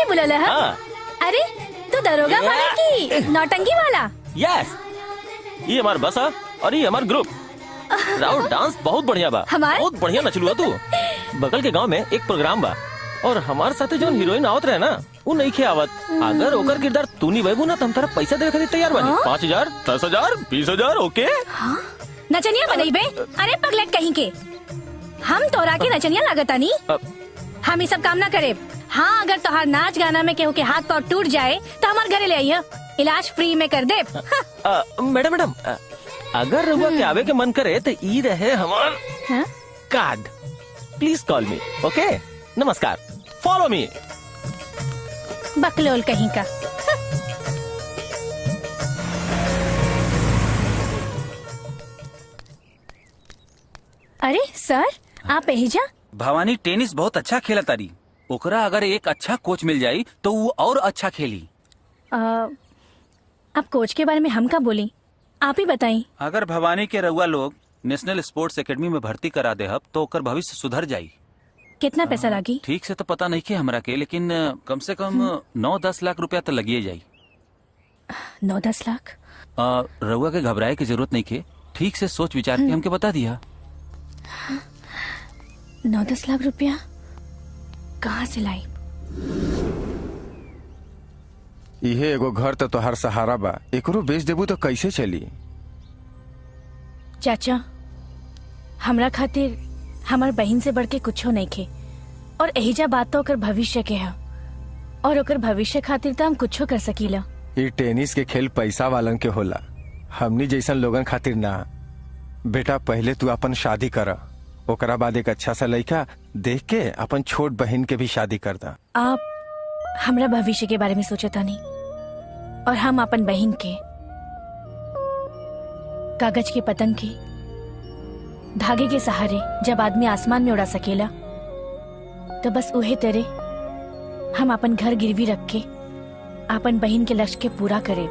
से बुला है? हाँ। अरे तू दरोगा वाला की नौटंकी वाला? यस, ये हमार बस है और ये हमार ग्रुप। राउत डांस बहुत बढ़िया बा, बहुत बढ़िया नचलुआ तू। बगल के गांव में एक प्रोग्राम बा और हमारे साथे जो हीरोइन आवत रहे ना वो नहीं खे आवत। अगर ओकर किरदार तू नहीं बहबू ना तो हम तारा पैसा देवे खातिर तैयार बानी। 5,000, 10,000, 20,000। ओके नचनिया बनई बे? अरे पगलेट कहीं के, हम तोरा के नचनिया लागता नहीं। हम ये सब काम ना करे। हाँ, अगर तोहार नाच गाना में केहू के हाथ पाँव टूट जाए तो हमारे घरे ले आइए, इलाज फ्री में कर दे। मैडम अगर रउआ के आवे के मन करे तो ई रहे हमार card. Please call me. Okay, नमस्कार, फॉलो मी। बकलोल कहीं का। अरे सर, आप एहिजा? भवानी टेनिस बहुत अच्छा खेला तारी। ओकरा अगर एक अच्छा कोच मिल जाई तो वो और अच्छा खेली। आप कोच के बारे में हम का बोली, आप ही बताई। अगर भवानी के रउआ लोग नेशनल स्पोर्ट्स एकेडमी में भर्ती करा दे तो ओकर भविष्य सुधर जाई। कितना पैसा लागी? ठीक से तो पता नहीं के हमरा के, लेकिन कम से कम 9-10 लाख रुपया तो लगिए जाई। 9-10 लाख? रउआ के घबराए की जरूरत नहीं के, ठीक से सोच विचार के हमके बता दिया। 9-10 लाख रुपया कहाँ से लाई? इहे एगो घर तो तोहार सहारा बा, एकरो बेच देबू तो कैसे चली? चाचा, हमरा खातिर हमार बहन से बढ़ के कुछो नहीं खे, और एहिजा बात तो ओकर भविष्य के है, और ओकर भविष्य खातिर तो हम कुछो कर सकीला। ये टेनिस के खेल पैसा वालन के होला, हमनी जैसन लोगन खातिर ना। बेटा पहले तू अपन शादी कर, ओकरा बाद एक अच्छा सा लड़का देख के अपन छोट बहन के भी शादी कर दा। आप हमरा भविष्य के बारे में सोचता नहीं, और हम अपन बहन के कागज के पतंग के धागे के सहारे जब आदमी आसमान में उड़ा सकेला तो बस उहे तेरे हम अपन घर गिरवी रख के अपन बहन के लक्ष्य के पूरा करे।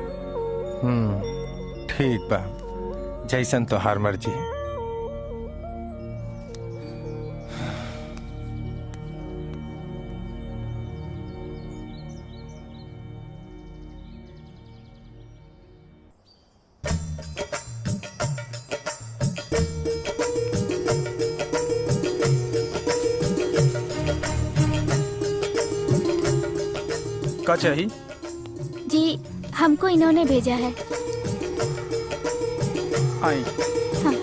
ठीक बा, जैसन तोहार मर्जी। क्या चाहिए? जी, हमको इन्होंने भेजा है। आई। हाँ।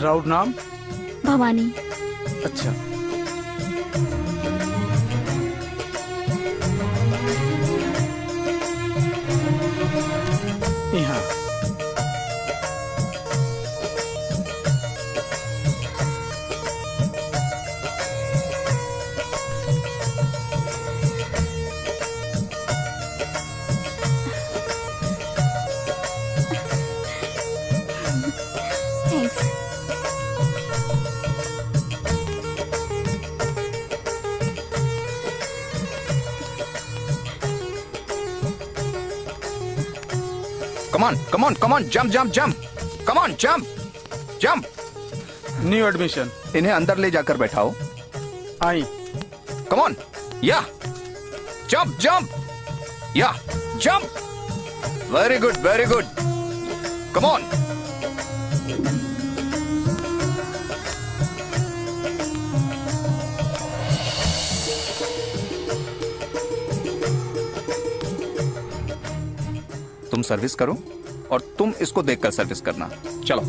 राउत नाम? भवानी। अच्छा, यहाँ thanks. Come on, jump. Come on, jump. New admission. इन्हें अंदर ले जाकर बैठाओ। आई। Come on, yeah. Jump. Yeah, jump. Very good. Come on. तुम सर्विस करो और तुम इसको देखकर सर्विस करना। चलो।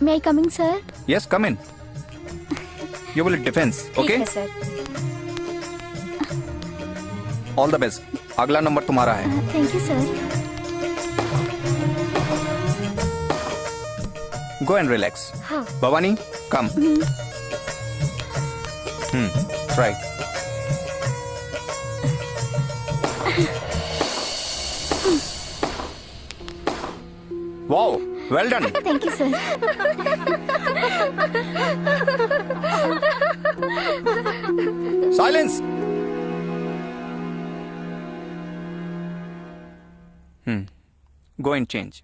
May I come in, sir? Yes, come in. You will defense, okay? ठीक है, सर। All the best. अगला नंबर तुम्हारा है। Thank you, sir. Go and relax. हाँ। Bhavani, come. Try. Well done. Thank you sir. Silence. Go and change.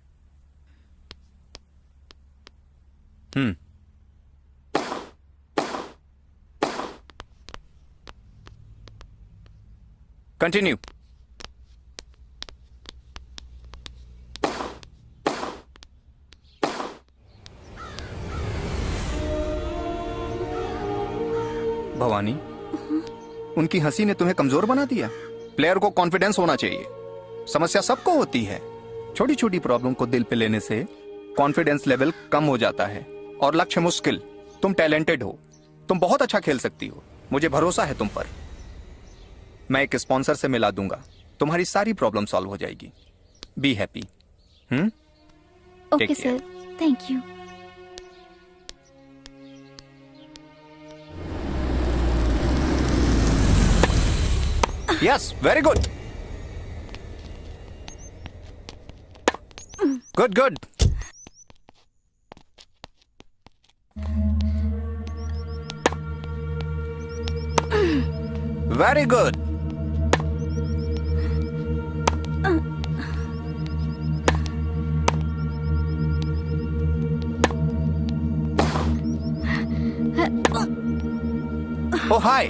Continue. Bhavani, उनकी हंसी ने तुम्हें कमजोर बना दिया। प्लेयर को कॉन्फिडेंस होना चाहिए। समस्या सबको होती है। छोटी छोटी प्रॉब्लम को दिल पे लेने से कॉन्फिडेंस लेवल कम हो जाता है और लक्ष्य मुश्किल। तुम टैलेंटेड हो, तुम बहुत अच्छा खेल सकती हो, मुझे भरोसा है तुम पर। मैं एक स्पॉन्सर से मिला दूंगा, तुम्हारी सारी प्रॉब्लम सॉल्व हो जाएगी। Be happy. Okay Take care. Sir, thank you. Yes, very good. Good good. Very good. Oh hi.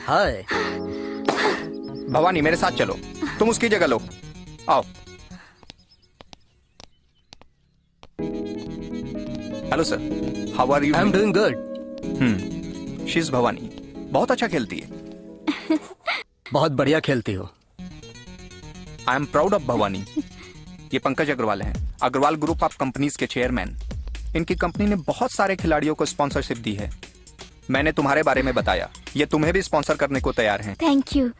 Hi. Bhavani, मेरे साथ चलो। तुम उसकी जगह लो। आओ। Hello sir, how are you? I am doing good. She is Bhavani, बहुत अच्छा खेलती है। बहुत बढ़िया खेलती हो। I am proud of Bhavani. ये पंकज अग्रवाल हैं, अग्रवाल ग्रुप ऑफ कंपनीज के चेयरमैन। इनकी कंपनी ने बहुत सारे खिलाड़ियों को स्पॉन्सरशिप दी है। मैंने तुम्हारे बारे में बताया, ये तुम्हें भी स्पॉन्सर करने को तैयार हैं। Thank you.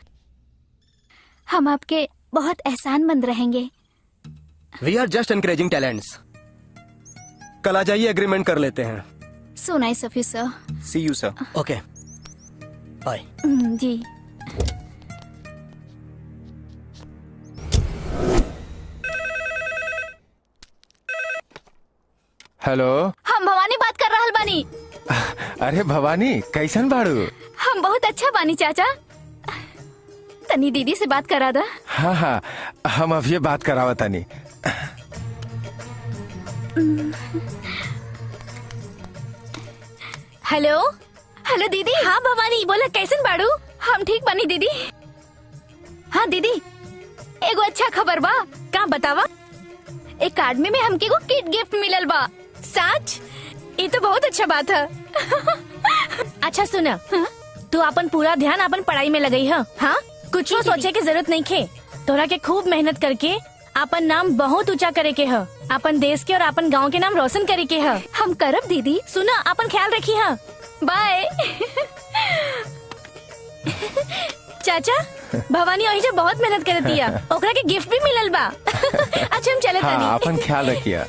हम आपके बहुत एहसानमंद रहेंगे। We are just encouraging talents. कल आ जाइए, एग्रीमेंट कर लेते हैं। So nice of you sir. See you sir. Okay, bye. जी। हेलो। हम भवानी बात कर रहल बानी। अरे भवानी, कैसन बाड़ू? हम बहुत अच्छा बानी चाचा। तनी दीदी से बात करा दा। हाँ हाँ, हम अभी बात करावा तनी। हेलो। हेलो दीदी। हाँ भवानी, बोला कैसन बाड़ू? हम ठीक बानी दीदी। हाँ दीदी, एगो अच्छा खबर बा। का बतावा? एक कार्ड में हमके एगो किट गिफ्ट मिलल बा। सच? ये तो बहुत अच्छा बात है। अच्छा सुना, तू अपन पूरा ध्यान अपन पढ़ाई में लगई है। हाँ, कुछ जी, सोचे की जरूरत नहीं खे। तोरा के खूब मेहनत करके अपन नाम बहुत ऊंचा करे के है। अपन देश के और अपन गांव के नाम रोशन करे के है। हम करब दीदी। सुना, अपन ख्याल रखी है। बाय। चाचा, भवानी और जो बहुत मेहनत कर दिया, ओकरा के गिफ्ट भी मिलल बा। अच्छा हम चले हाँ, तनी। अपन ख्याल रखिए।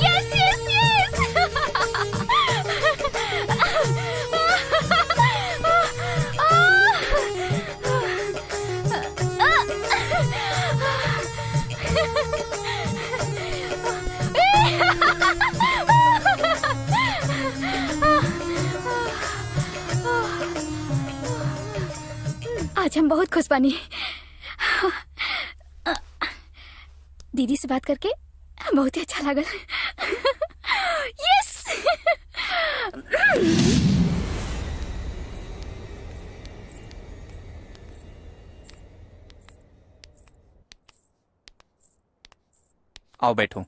Yes yes yes. आज हम बहुत खुश बानी। दीदी से बात करके बहुत ही अच्छा लगा। यस। आओ बैठो।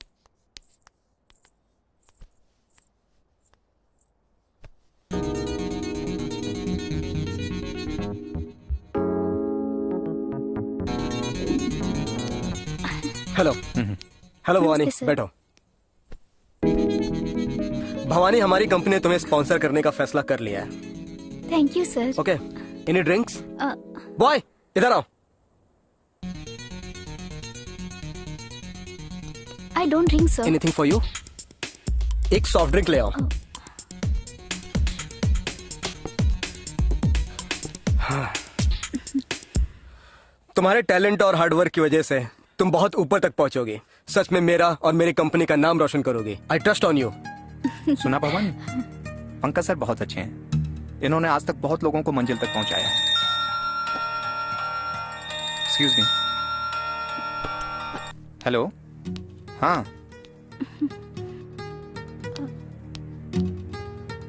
हेलो। हेलो भवानी, नमस्ते सर। बैठो। भवानी, हमारी कंपनी ने तुम्हें स्पॉन्सर करने का फैसला कर लिया है। Thank you sir. Okay, any drinks? Boy, इधर आओ। I don't drink sir. Anything for you? एक सॉफ्ट ड्रिंक ले आओ। तुम्हारे टैलेंट और हार्डवर्क की वजह से तुम बहुत ऊपर तक पहुंचोगे। सच में मेरा और मेरी कंपनी का नाम रोशन करोगे। I trust on you. सुना भवानी, पंकज सर बहुत अच्छे हैं। इन्होंने आज तक बहुत लोगों को मंजिल तक पहुंचाया है। Excuse me. हेलो। हाँ,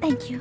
थैंक यू।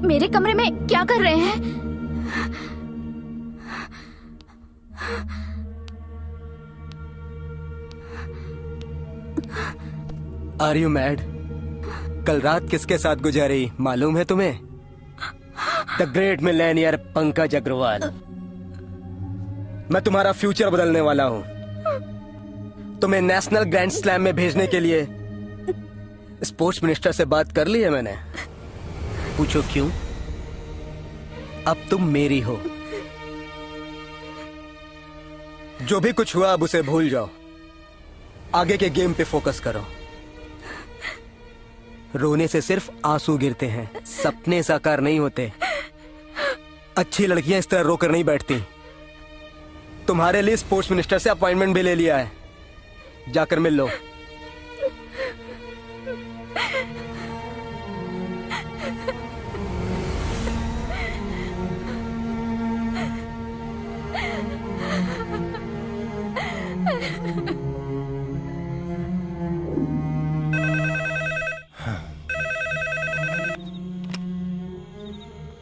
मेरे कमरे में क्या कर रहे हैं? आर यू मैड? कल रात किसके साथ गुजारी मालूम है तुम्हें? द ग्रेट मिलेनियर पंकज अग्रवाल। मैं तुम्हारा फ्यूचर बदलने वाला हूं। तुम्हें नेशनल ग्रैंड स्लैम में भेजने के लिए स्पोर्ट्स मिनिस्टर से बात कर ली है मैंने। पूछो क्यों? अब तुम मेरी हो। जो भी कुछ हुआ अब उसे भूल जाओ। आगे के गेम पे फोकस करो। रोने से सिर्फ आंसू गिरते हैं, सपने साकार नहीं होते। अच्छी लड़कियां इस तरह रोकर नहीं बैठती। तुम्हारे लिए स्पोर्ट्स मिनिस्टर से अपॉइंटमेंट भी ले लिया है, जाकर मिल लो।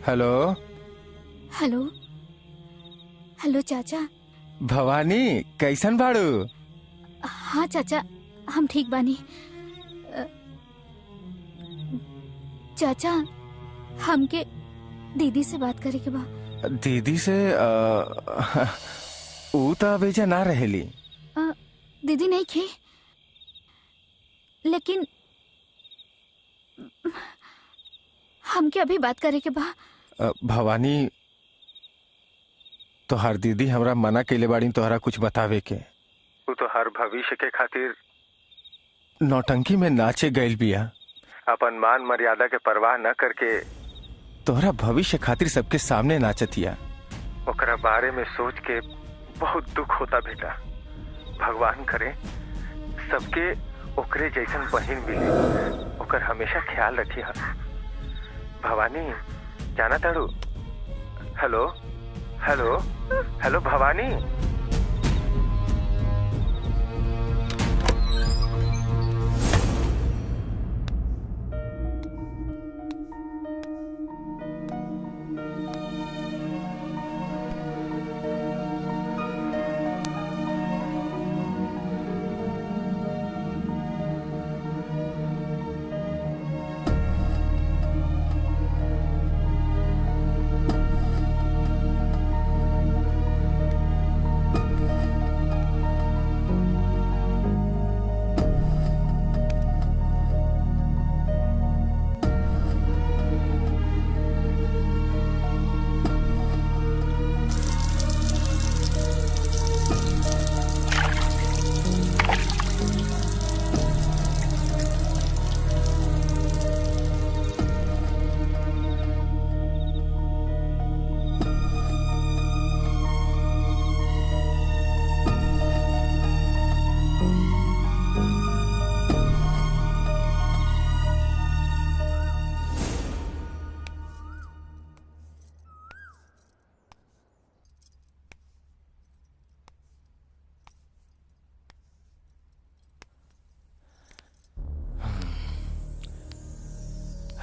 हेलो। हेलो। हेलो चाचा। भवानी कैसन बाड़ू? हाँ चाचा, हम ठीक बानी। चाचा, हमके दीदी से बात करे के बा। दीदी से? ऊ तो अबेजा ना रहेली। दीदी नहीं खे, लेकिन हमके अभी बात करे के बा। भवानी, तोहार दीदी हमरा मना कैले बाड़ी तोहरा कुछ बतावे के। वो तो हर भविष्य के खातिर नौटंकी में नाचे गइल बिया। अपन मान मर्यादा के परवाह न करके तोहरा भविष्य खातिर सबके सामने नाचतिया। ओकरा बारे में सोच के बहुत दुख होता बेटा। भगवान करे सबके ओकरे जैसन बहिन मिले। ओकर हमेशा ख्याल रखिया। भवानी, जाना ताड़ू? Hello hello hello Bhavani.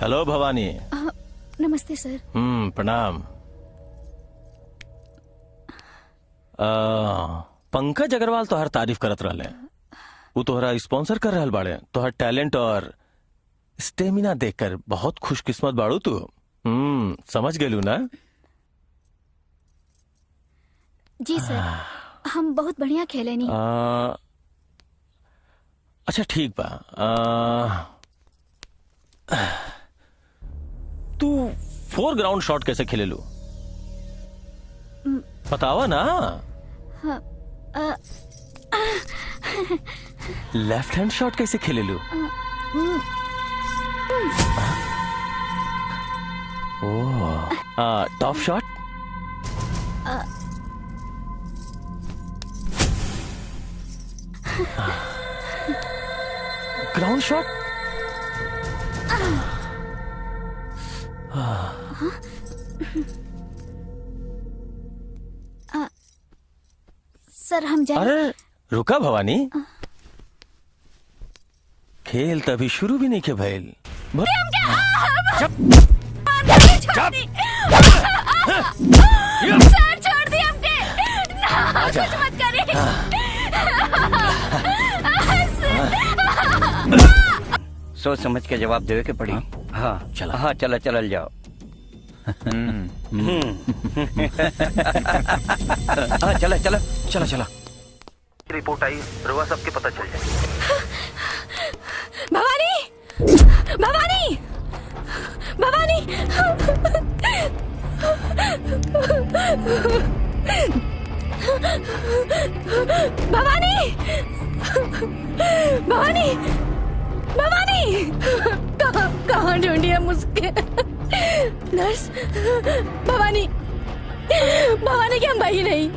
Hello Bhavani. नमस्ते सर। प्रणाम। पंकज अग्रवाल तोहर तारीफ करत रहले। वो तोहरा स्पॉन्सर कर रहल बाड़े। तोहर टैलेंट और स्टेमिना देखकर बहुत खुशकिस्मत बाड़ू तू। समझ गेलू ना? जी सर, हम बहुत बढ़िया खेले नहीं। अच्छा ठीक बा। तू 4 ग्राउंड शॉट कैसे खेले लू? बतावा ना। लेफ्ट हैंड शॉट कैसे खेले लू? Top shot? Ground shot? Sir हम जाए। अरे रुका भवानी, खेल तभी शुरू भी नहीं के भैल। सर छोड़ दी हमके। कुछ मत करिए। सोच समझ के जवाब देवे के पड़ी। हाँ चला। हाँ चला चलल जाओ। हाँ चला चला चला चला। रिपोर्ट आई, रुआ सबके पता चल जाए। भवानी, भवानी, भवानी, भवानी, भवानी, भवानी, कहाँ ढूंढी हम उसके? नर्स, भवानी, भवानी की हम भाई नहीं।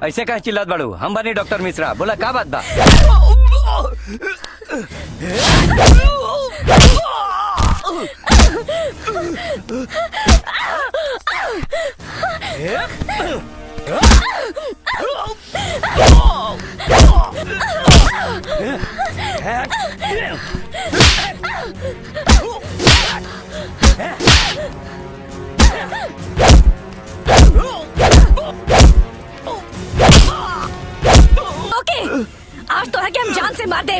ऐसे कहे चिल्लात बाड़ू? हम बनी डॉक्टर मिश्रा। बोला का बात बा? आज तो है कि हम जान से मार दे।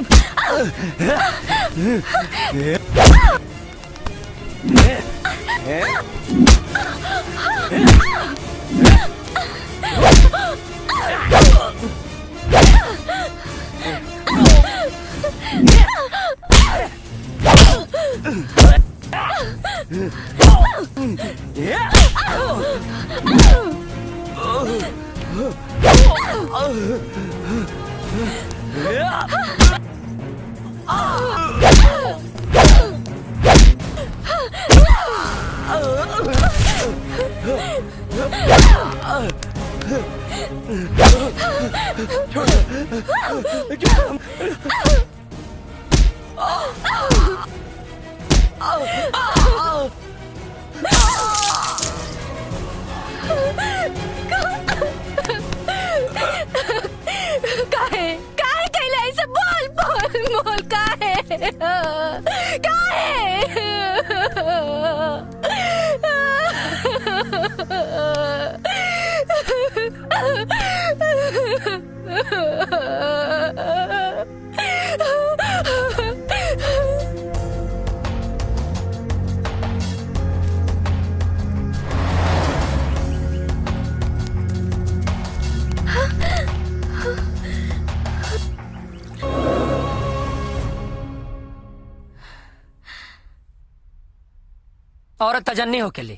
औरत तजन्नी होकेली,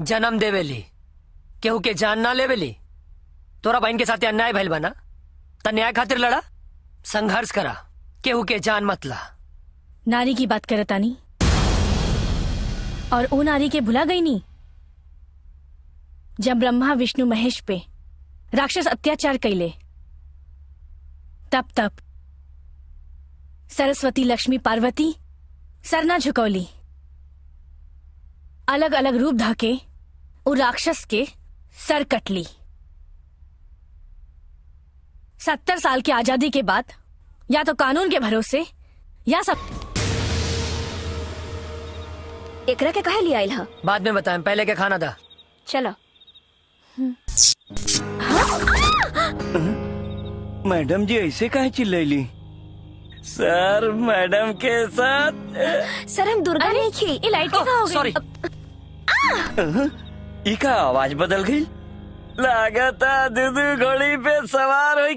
जन्म देवेली, केहू के जान ना लेवेली। तोरा बहन के साथ अन्याय भइल बना त न्याय खातिर लड़ा, संघर्ष करा, केहू के जान मत ला। नारी की बात करत तानी, और वो नारी के भुला गई नी जब ब्रह्मा विष्णु महेश पे राक्षस अत्याचार कैले, तब सरस्वती लक्ष्मी पार्वती सरना झुकौली, अलग अलग रूप धाके वो राक्षस के सर कटली। 70 साल की आजादी के बाद या तो कानून के भरोसे या सब। एकरा के कहे लिया आइल ह? बाद में बताएं, पहले के खाना था। चलो। मैडम जी ऐसे काहे चिल्लैली? सर मैडम के साथ। सर हम दुर्गा नहीं थी। ये लाइट क्या हो गई? सॉरी। इका आवाज बदल गई। लागता दूधू घोड़ी पे सवार होके